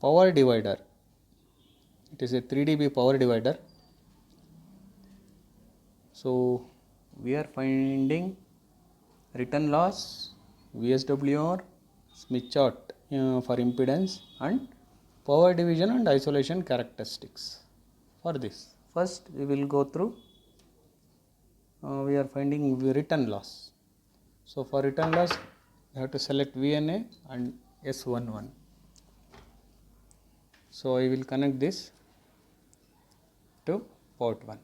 power divider. It is a 3 dB power divider. So we are finding return loss, VSWR, Smith chart for impedance, and power division and isolation characteristics. For this, first we will go through, we are finding return loss. So for return loss, you have to select VNA and S11. So I will connect this to port 1.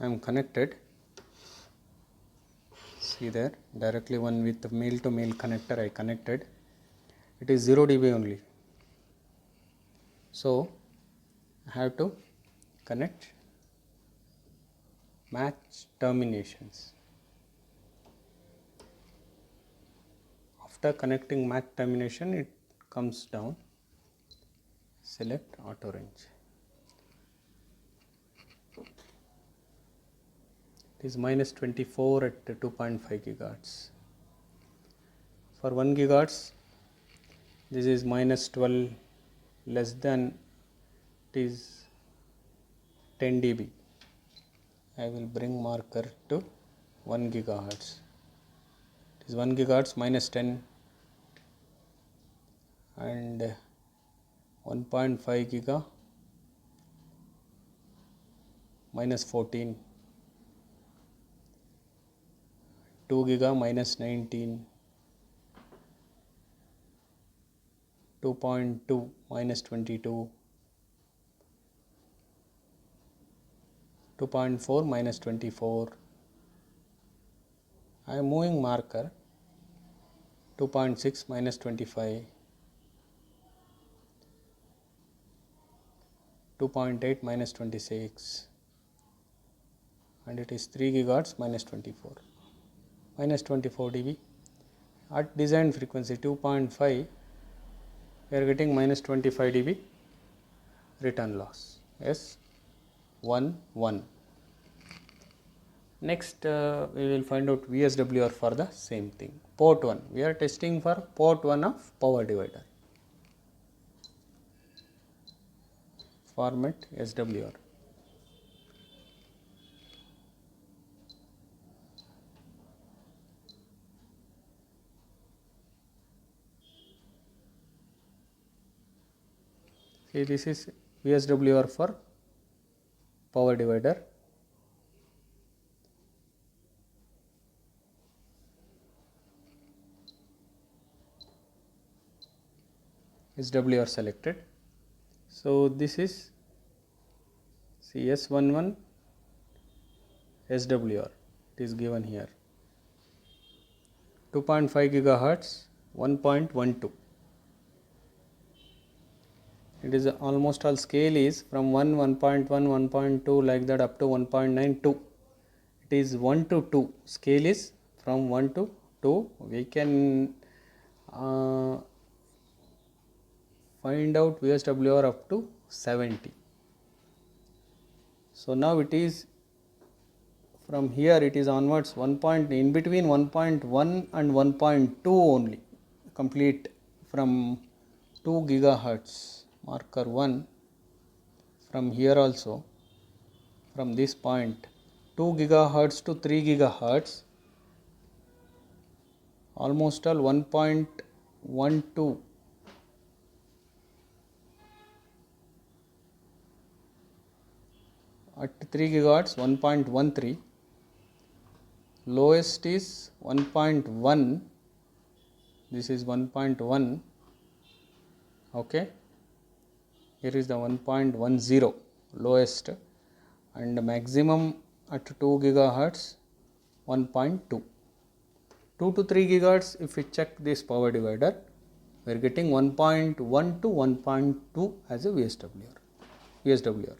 I am connected. See there, directly one with the male to male connector I connected. It is 0 dB only. So I have to connect match terminations. After connecting match termination, it comes down. Select auto range. It is minus 24 at 2.5 gigahertz. For 1 gigahertz, this is minus 12, less than, it is 10 dB. I will bring marker to 1 gigahertz. It is 1 gigahertz minus 10 and 1.5 giga minus 14, 2 giga minus 19, 2.2 minus 22, 2.4 minus 24. I am moving marker 2.6 minus 25, 2.8 minus 26, and it is 3 gigahertz minus 24, minus 24 dB. At design frequency 2.5, we are getting minus 25 dB return loss. Yes, 1, 1. Next, we will find out VSWR for the same thing. Port 1, we are testing for port 1 of power divider. Format SWR. See, this is VSWR for power divider. SWR selected. So this is CS11 SWR, it is given here. 2.5 gigahertz, 1.12. It is almost all scale is from 1, 1.1, 1.2 like that up to 1.92. It is 1 to 2. Scale is from 1 to 2. We can find out VSWR up to 70. So now it is from here, it is onwards 1 point, in between 1.1 and 1.2 only, complete from 2 gigahertz, marker 1, from here also, from this point 2 gigahertz to 3 gigahertz, almost all 1.12. At 3 gigahertz 1.13, lowest is 1.1, this is 1.1, okay, here is the 1.10 lowest, and maximum at 2 gigahertz 1.2. 2 to 3 gigahertz, if we check this power divider, we are getting 1.1 to 1.2 as a VSWR.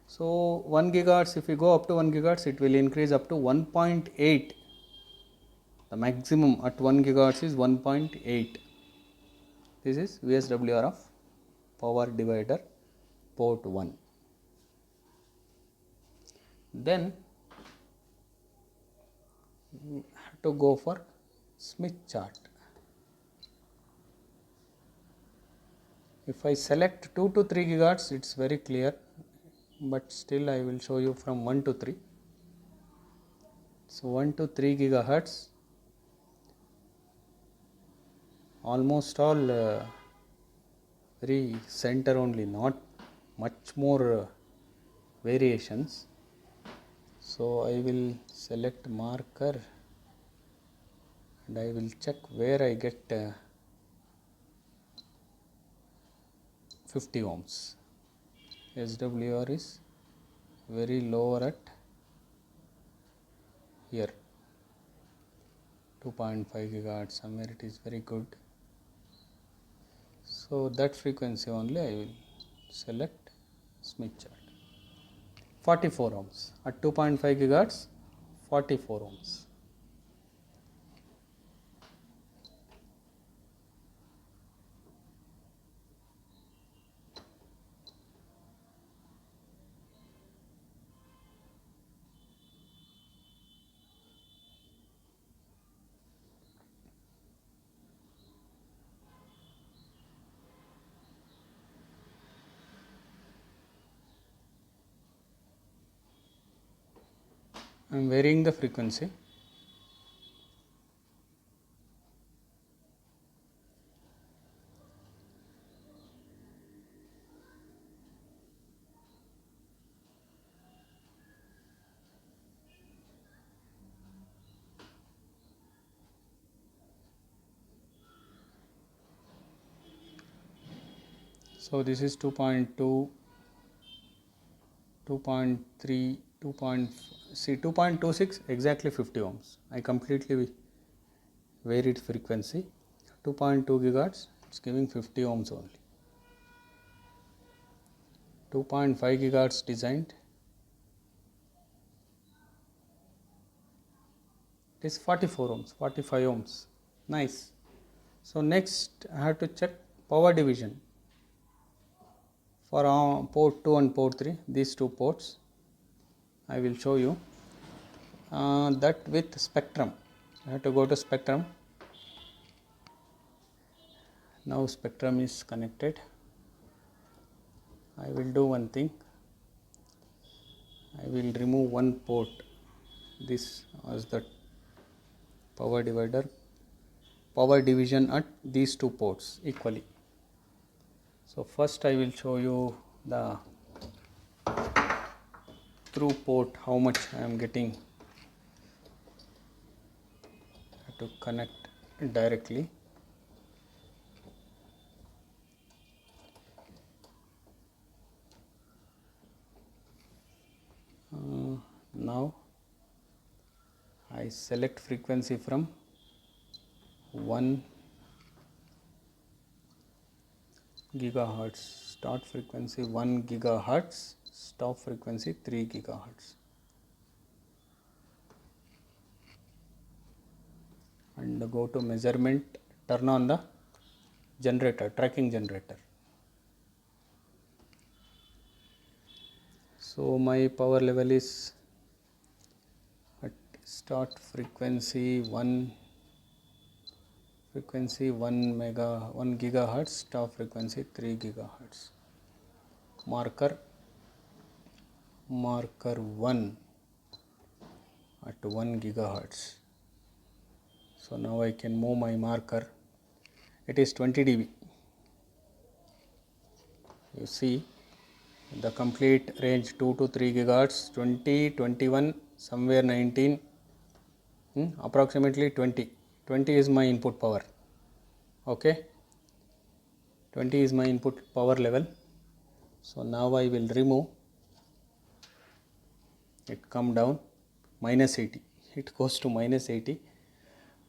So 1 gigahertz, if we go up to 1 gigahertz, it will increase up to 1.8. The maximum at 1 gigahertz is 1.8. This is VSWR of power divider port 1. Then we have to go for Smith chart. If I select 2 to 3 gigahertz, it's very clear, but still I will show you from 1 to 3. So 1 to 3 gigahertz, almost all very center only, not much more variations. So I will select marker and I will check where I get 50 ohms. SWR is very lower at here, 2.5 gigahertz, somewhere it is very good. So that frequency only I will select Smith chart. 44 ohms at 2.5 gigahertz, 44 ohms. I am varying the frequency. So this is 2.2, 2.3, 2.26, exactly 50 ohms. I completely varied frequency. 2.2 gigahertz, it's giving 50 ohms only. 2.5 gigahertz designed, it is 44 ohms, 45 ohms. Nice. So next I have to check power division for port 2 and port 3, these two ports. I will show you that with spectrum. I have to go to spectrum. Now spectrum is connected. I will do one thing. I will remove one port, this as the power divider, power division at these two ports equally. So first I will show you the through port, how much I am getting. I have to connect directly. Now I select frequency from 1 gigahertz, start frequency 1 gigahertz, stop frequency 3 gigahertz, and go to measurement, turn on the generator, tracking generator. So my power level is at start frequency 1 gigahertz, stop frequency 3 gigahertz. Marker 1 at 1 gigahertz. So now I can move my marker. It is 20 dB. You see the complete range 2 to 3 gigahertz, 20, 21, somewhere 19, approximately 20. 20 is my input power. Okay, 20 is my input power level. So now I will remove it, come down minus 80, it goes to minus 80.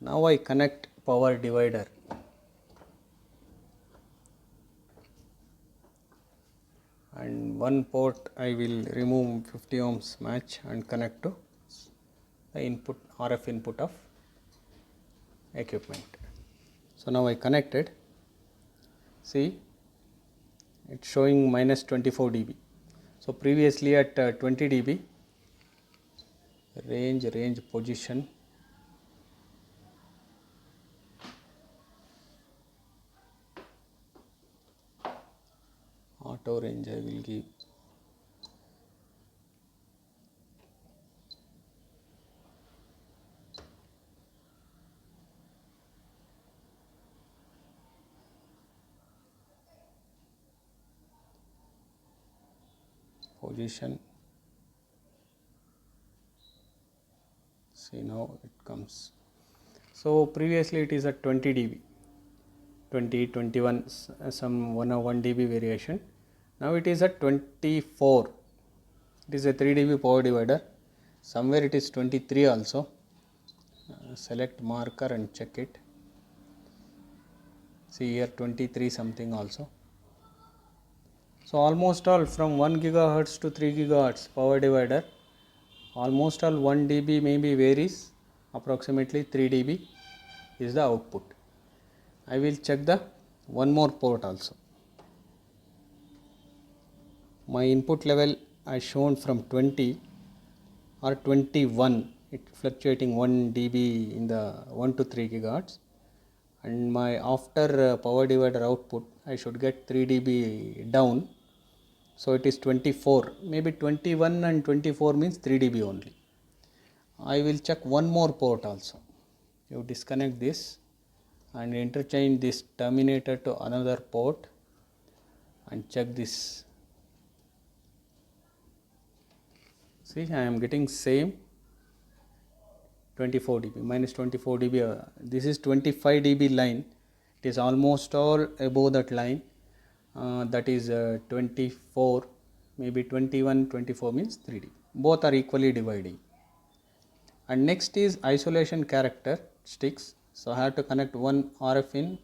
Now I connect power divider. And one port I will remove 50 ohms match and connect to the input, RF input of equipment. So now I connected. See, it's showing minus 24 dB. So previously at 20 dB, range position, auto range I will give. Position, see now it comes. So previously it is at 20 dB, 20, 21, some 1 dB variation. Now it is at 24. It is a 3 dB power divider. Somewhere it is 23 also. Select marker and check it. See here 23 something also. So almost all from 1 gigahertz to 3 gigahertz power divider, almost all 1 dB maybe varies, approximately 3 dB is the output. I will check the one more port also. My input level I shown from 20 or 21, it fluctuating 1 dB in the 1 to 3 gigahertz, and my after power divider output I should get 3 dB down. So it is 24, maybe 21 and 24 means 3 dB only. I will check one more port also. You disconnect this and interchange this terminator to another port and check this. See, I am getting same 24 dB, minus 24 dB. This is 25 dB line. It is almost all above that line. That is 24, maybe 21, 24 means 3 dB. Both are equally dividing. And next is isolation characteristics. So I have to connect one RF in,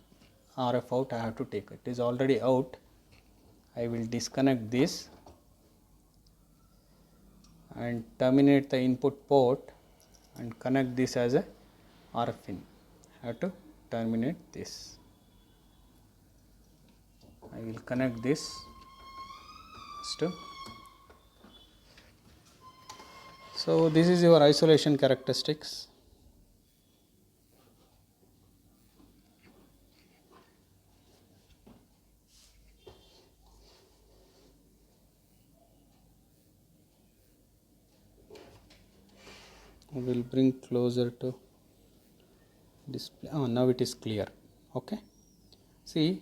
RF out. I have to take it. It is already out. I will disconnect this and terminate the input port and connect this as a RF in. I have to terminate this. I will connect this to. So this is your isolation characteristics. We will bring closer to display. Now it is clear. Okay. See,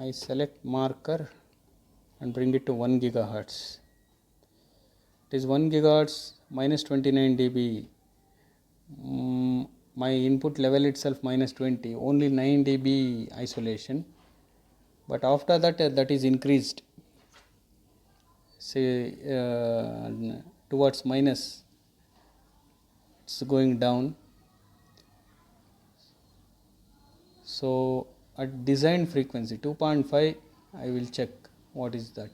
I select marker and bring it to 1 gigahertz. It is 1 gigahertz minus 29 dB. My input level itself minus 20, only 9 dB isolation. But after that, that is increased. Say towards minus, it's going down. So at design frequency 2.5, I will check what is that.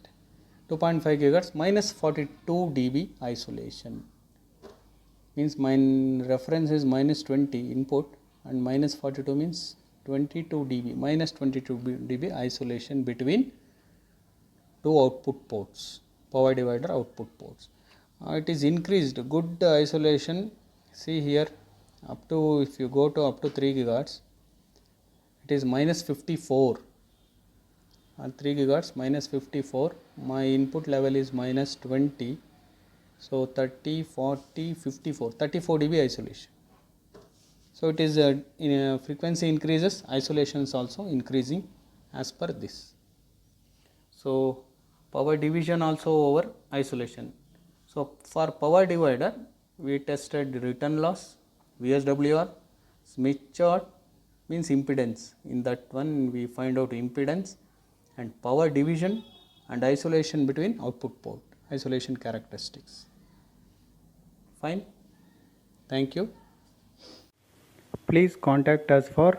2.5 gigahertz minus 42 dB isolation. Means my reference is minus 20 input and minus 42 means 22 dB, minus 22 dB isolation between two output ports, power divider output ports. It is increased, good isolation. See here, up to, if you go to up to 3 gigahertz, it is minus 54. At 3 gigahertz minus 54, my input level is minus 20. So 30, 40, 54, 34 dB isolation. So it is in frequency increases, isolation is also increasing as per this. So power division also over isolation. So for power divider, we tested return loss, VSWR, Smith chart means impedance. In that one we find out impedance and power division and isolation between output port, isolation characteristics. Fine. Thank you. Please contact us for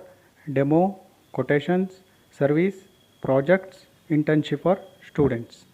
demo, quotations, service, projects, internship for students.